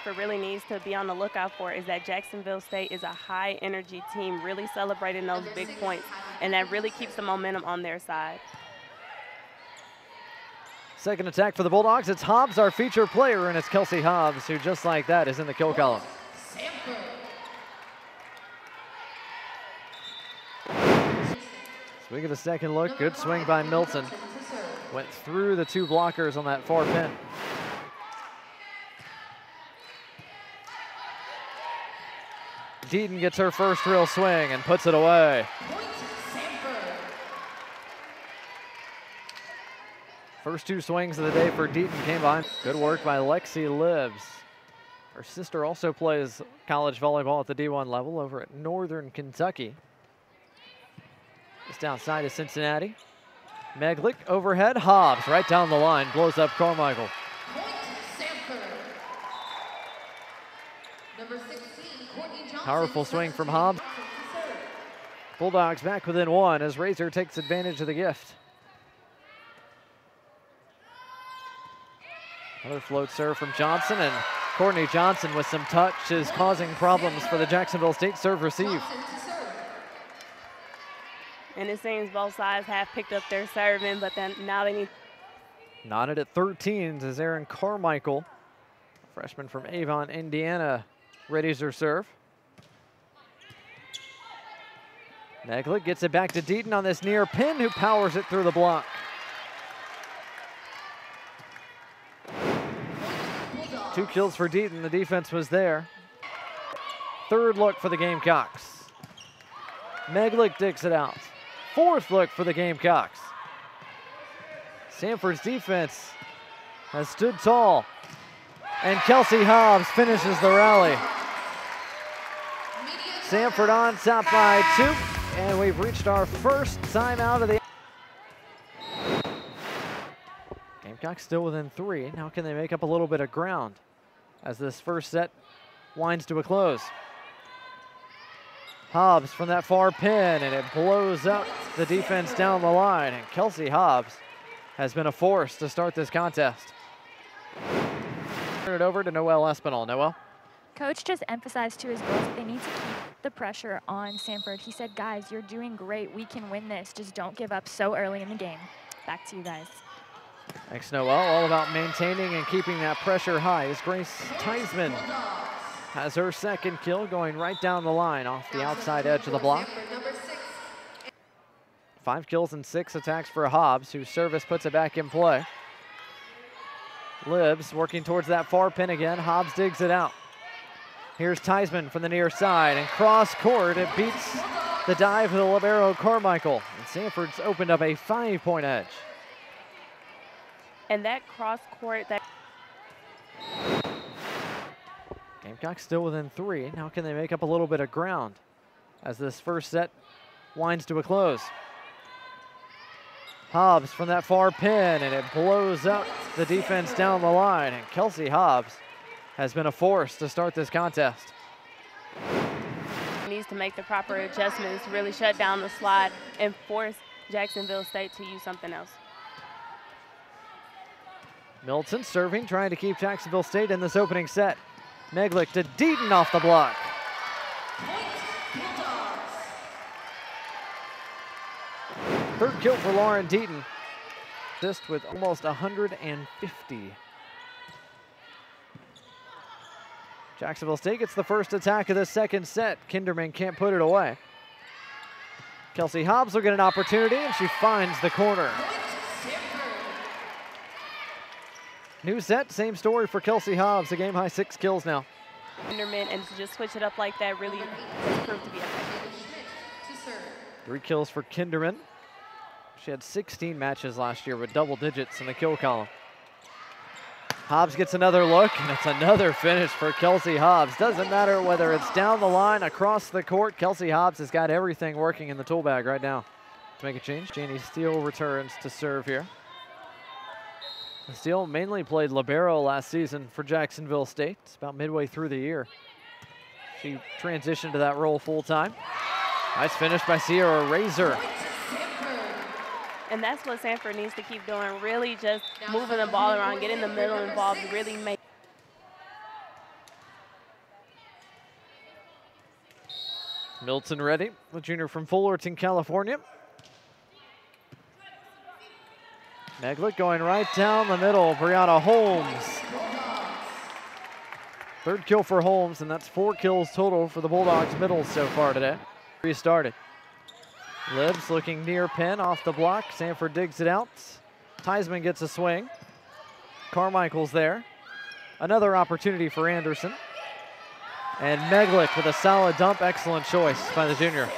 Samford really needs to be on the lookout for is that Jacksonville State is a high-energy team, really celebrating those big points, and that really keeps the momentum on their side. Second attack for the Bulldogs. It's Hobbs, our featured player, and it's Kelsey Hobbs, who just like that is in the kill column. So we get a second look. Good swing by Milton. Went through the two blockers on that far pin. Deaton gets her first real swing and puts it away. First two swings of the day for Deaton came behind. Good work by Lexi Libbs. Her sister also plays college volleyball at the D1 level over at Northern Kentucky. Just outside of Cincinnati. Meglick overhead, Hobbs right down the line, blows up Carmichael. Powerful swing from Hobbs. Bulldogs back within one as Razor takes advantage of the gift. Another float serve from Johnson, and Courtney Johnson with some touch is causing problems for the Jacksonville State serve receive. And it seems both sides have picked up their serving, but then now they need. Knotted at 13 as Aaron Carmichael, freshman from Avon, Indiana, readies her serve. Meglick gets it back to Deaton on this near pin, who powers it through the block. Two kills for Deaton. The defense was there. Third look for the Gamecocks. Meglick digs it out. Fourth look for the Gamecocks. Samford's defense has stood tall. And Kelsey Hobbs finishes the rally. Samford on top by 2. And we've reached our first timeout of the. Gamecocks still within 3. Now can they make up a little bit of ground as this first set winds to a close? Hobbs from that far pin, and it blows up the defense down the line. And Kelsey Hobbs has been a force to start this contest. Turn it over to Noelle Espinal. Noelle? Coach just emphasized to his girls that they need to keep the pressure on Samford. He said, guys, you're doing great. We can win this. Just don't give up so early in the game. Back to you guys. Thanks, Noelle. All about maintaining and keeping that pressure high as Grace Theismann has her second kill, going right down the line off the outside edge of the block. 5 kills and 6 attacks for Hobbs, whose service puts it back in play. Libbs working towards that far pin again. Hobbs digs it out. Here's Theismann from the near side, and cross court, it beats the dive of the libero Carmichael. And Samford's opened up a 5-point edge. And that cross court, that. Gamecocks still within 3. Now can they make up a little bit of ground as this first set winds to a close? Hobbs from that far pin, and it blows up the defense down the line. And Kelsey Hobbs has been a force to start this contest. Needs to make the proper adjustments, really shut down the slide and force Jacksonville State to use something else. Milton serving, trying to keep Jacksonville State in this opening set. Meglick to Deaton off the block. Third kill for Lauren Deaton. Just with almost 150. Jacksonville State gets the first attack of the second set. Kinderman can't put it away. Kelsey Hobbs will get an opportunity, and she finds the corner. New set, same story for Kelsey Hobbs. A game-high 6 kills now. Kinderman, and to just switch it up like that really proved to be effective. 3 kills for Kinderman. She had 16 matches last year with double digits in the kill column. Hobbs gets another look, and it's another finish for Kelsey Hobbs. Doesn't matter whether it's down the line, across the court, Kelsey Hobbs has got everything working in the tool bag right now. To make a change, Janie Steele returns to serve here. Steele mainly played libero last season for Jacksonville State. It's about midway through the year. She transitioned to that role full-time. Nice finish by Sierra Razor. And that's what Samford needs to keep doing, really just moving the ball around, getting the middle involved, really make. Milton ready, the junior from Fullerton, California. Meglick going right down the middle. Brianna Holmes. Third kill for Holmes, and that's 4 kills total for the Bulldogs middle so far today. Restarted. Libbs looking near pin off the block. Samford digs it out. Theismann gets a swing. Carmichael's there. Another opportunity for Anderson. And Meglick with a solid dump. Excellent choice by the junior.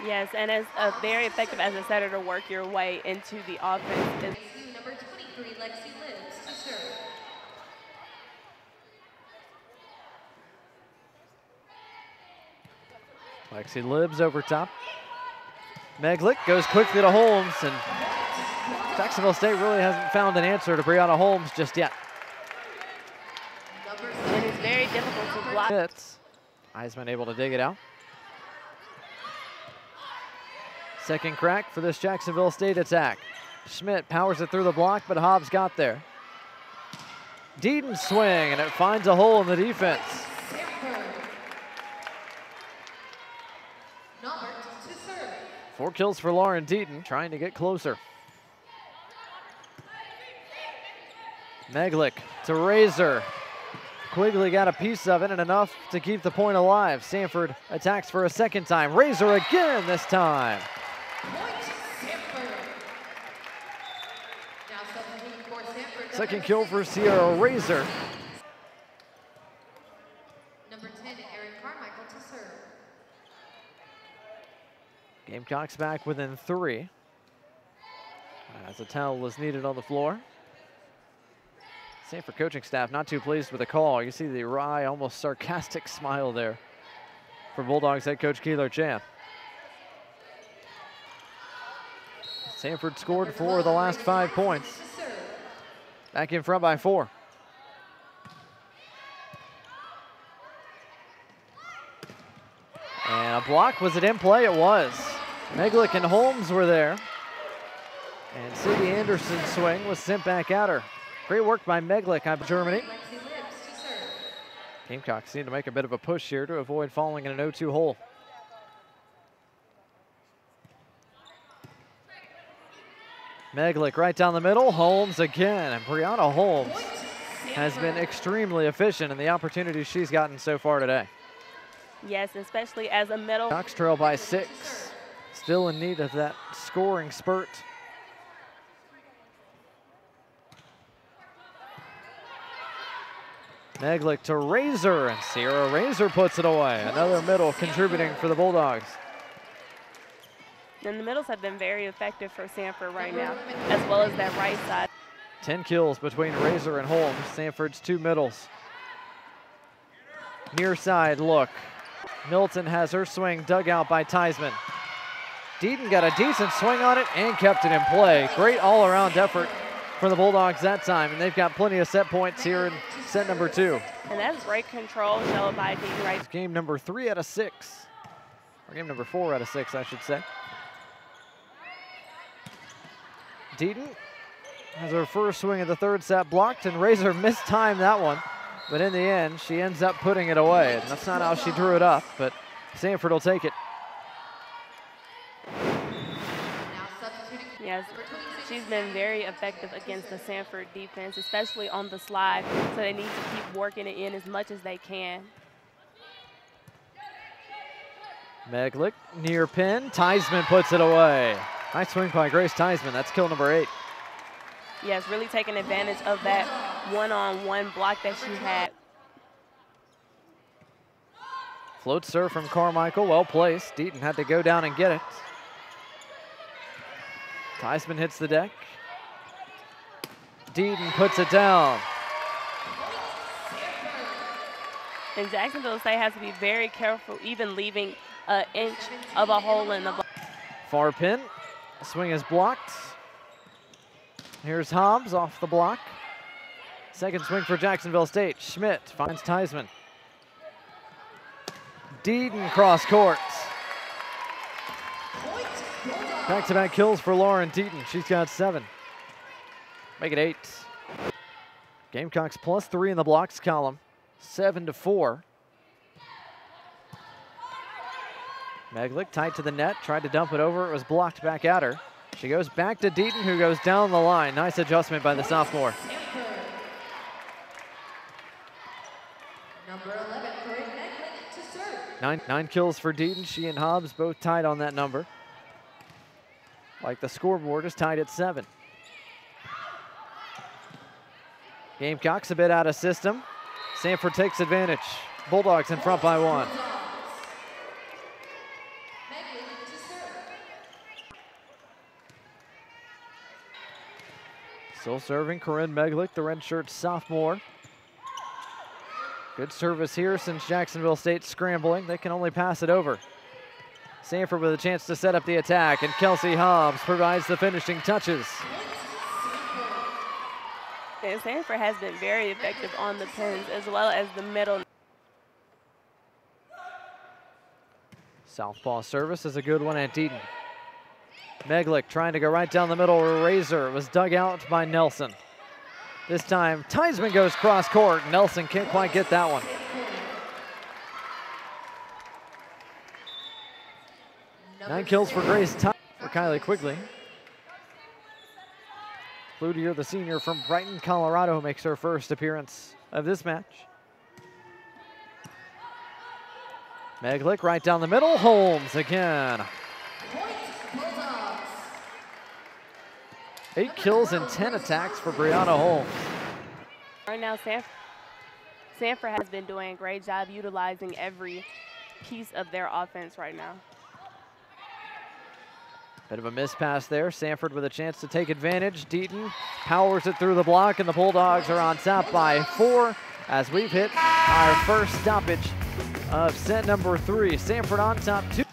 Yes, and as very effective as a setter to work your way into the offense. Number 23, Lexi Libbs to serve. Lexi Libbs over top. Meglick goes quickly to Holmes, and Jacksonville State really hasn't found an answer to Brianna Holmes just yet. It is very difficult to block. Theismann able to dig it out. Second crack for this Jacksonville State attack. Schmidt powers it through the block, but Hobbs got there. Deaton swing, and it finds a hole in the defense. 4 kills for Lauren Deaton, trying to get closer. Meglick to Razor. Quigley got a piece of it and enough to keep the point alive. Samford attacks for a second time. Razor again this time. Second kill for Sierra Razor. Number 10, Erin Carmichael to serve. Gamecocks back within 3. As a towel is needed on the floor. Samford coaching staff not too pleased with the call. You see the wry, almost sarcastic smile there for Bulldogs head coach Keeler Chan. Samford scored 4 of the last 5 points. Back in front by 4. And a block. Was it in play? It was. Meglick and Holmes were there. And Sadie Anderson's swing was sent back at her. Great work by Meglick on Germany. Gamecocks need to make a bit of a push here to avoid falling in an 0-2 hole. Meglick right down the middle. Holmes again. And Brianna Holmes has been extremely efficient in the opportunities she's gotten so far today. Yes, especially as a middle. Cox trail by 6. Still in need of that scoring spurt. Meglick to Razor, and Sierra Razor puts it away. Another middle contributing for the Bulldogs. And the middles have been very effective for Samford right now, as well as that right side. 10 kills between Razor and Holmes. Samford's 2 middles. Near side look. Milton has her swing dug out by Theismann. Deaton got a decent swing on it and kept it in play. Great all-around effort for the Bulldogs that time, and they've got plenty of set points here in set number 2. And that's great control shown by Deaton right. It's game number 3 out of 6. Or game number 4 out of 6, I should say. Deaton has her first swing of the 3rd set blocked, and Razor mistimed that one. But in the end, she ends up putting it away. And that's not how she drew it up, but Samford will take it. Yes, she's been very effective against the Samford defense, especially on the slide, so they need to keep working it in as much as they can. Meglick near pin. Theismann puts it away. Nice swing by Grace Theismann. That's kill number 8. Yes, really taking advantage of that one-on-one block that she had. Float serve from Carmichael, well placed. Deaton had to go down and get it. Theismann hits the deck. Deaton puts it down. And Jacksonville State has to be very careful, even leaving an inch of a hole in the block. Far pin. Swing is blocked. Here's Hobbs off the block. Second swing for Jacksonville State. Schmidt finds Theismann. Deaton cross court. Back-to-back kills for Lauren Deaton. She's got 7. Make it 8. Gamecocks +3 in the blocks column. 7-4. Meglick tight to the net, tried to dump it over. It was blocked back at her. She goes back to Deaton, who goes down the line. Nice adjustment by the sophomore. Number 11, Corinne Meglick to serve. Nine kills for Deaton. She and Hobbs both tied on that number. Like the scoreboard is tied at 7. Gamecocks a bit out of system. Samford takes advantage. Bulldogs in front by 1. Still serving Corinne Meglick, the redshirt sophomore. Good service here since Jacksonville State's scrambling. They can only pass it over. Samford with a chance to set up the attack, and Kelsey Hobbs provides the finishing touches. And Samford has been very effective on the pins as well as the middle. Southpaw service is a good one at Deaton. Meglick trying to go right down the middle. Razor was dug out by Nelson. This time, Theismann goes cross court. Nelson can't quite get that one. Nine kills for Grace Theismann for Kylie Quigley. Cloutier, the senior from Brighton, Colorado, makes her first appearance of this match. Meglick right down the middle. Holmes again. 8 kills and 10 attacks for Brianna Holmes. Right now, Samford has been doing a great job utilizing every piece of their offense right now. Bit of a miss pass there. Samford with a chance to take advantage. Deaton powers it through the block, and the Bulldogs are on top by 4 as we've hit our first stoppage of set number 3. Samford on top 2.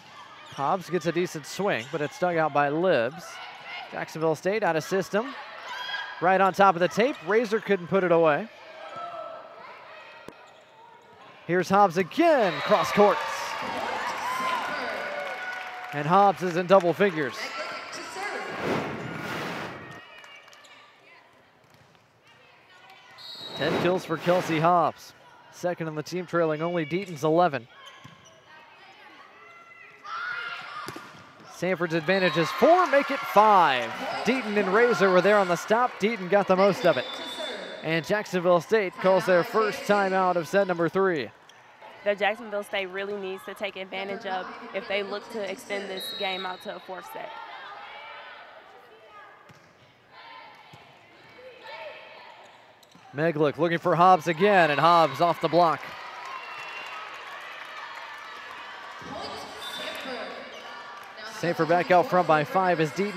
Hobbs gets a decent swing, but it's dug out by Libs. Jacksonville State out of system. Right on top of the tape. Razor couldn't put it away. Here's Hobbs again, cross courts. And Hobbs is in double figures. 10 kills for Kelsey Hobbs. Second on the team, trailing only Deaton's 11. Samford's advantage is 4, make it 5. Deaton and Razor were there on the stop. Deaton got the most of it. And Jacksonville State calls their first timeout of set number 3. That Jacksonville State really needs to take advantage of if they look to extend this game out to a 4th set. Meglick looking for Hobbs again, and Hobbs off the block. Samford back out front by 5 as Deaton.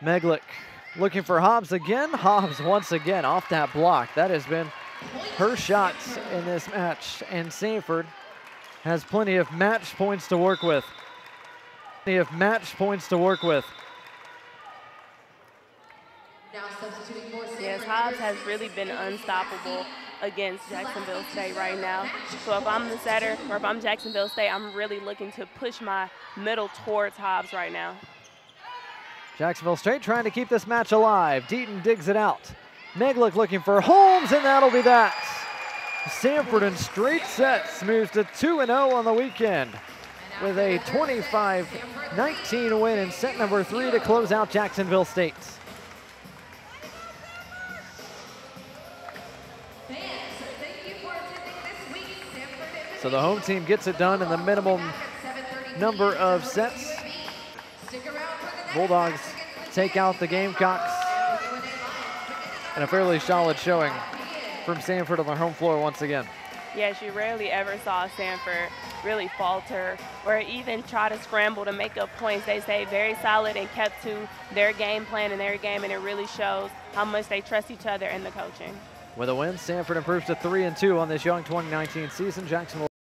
Meglick looking for Hobbs again. Hobbs once again off that block. That has been her shots in this match, and Samford has plenty of match points to work with. Now substituting for Samford. Yes, Hobbs has really been unstoppable against Jacksonville State right now. So if I'm the setter, or if I'm Jacksonville State, I'm really looking to push my middle towards Hobbs right now. Jacksonville State trying to keep this match alive. Deaton digs it out. Meglick looking for Holmes, and that'll be that. Samford in straight sets moves to 2-0 on the weekend with a 25-19 win in set number 3 to close out Jacksonville State. So the home team gets it done in the minimum number of sets. Bulldogs take out the Gamecocks. And a fairly solid showing from Samford on their home floor once again. Yes, you rarely ever saw Samford really falter or even try to scramble to make up points. They stayed very solid and kept to their game plan and their game, and it really shows how much they trust each other in the coaching. With a win, Samford improves to 3-2 on this young 2019 season. Jacksonville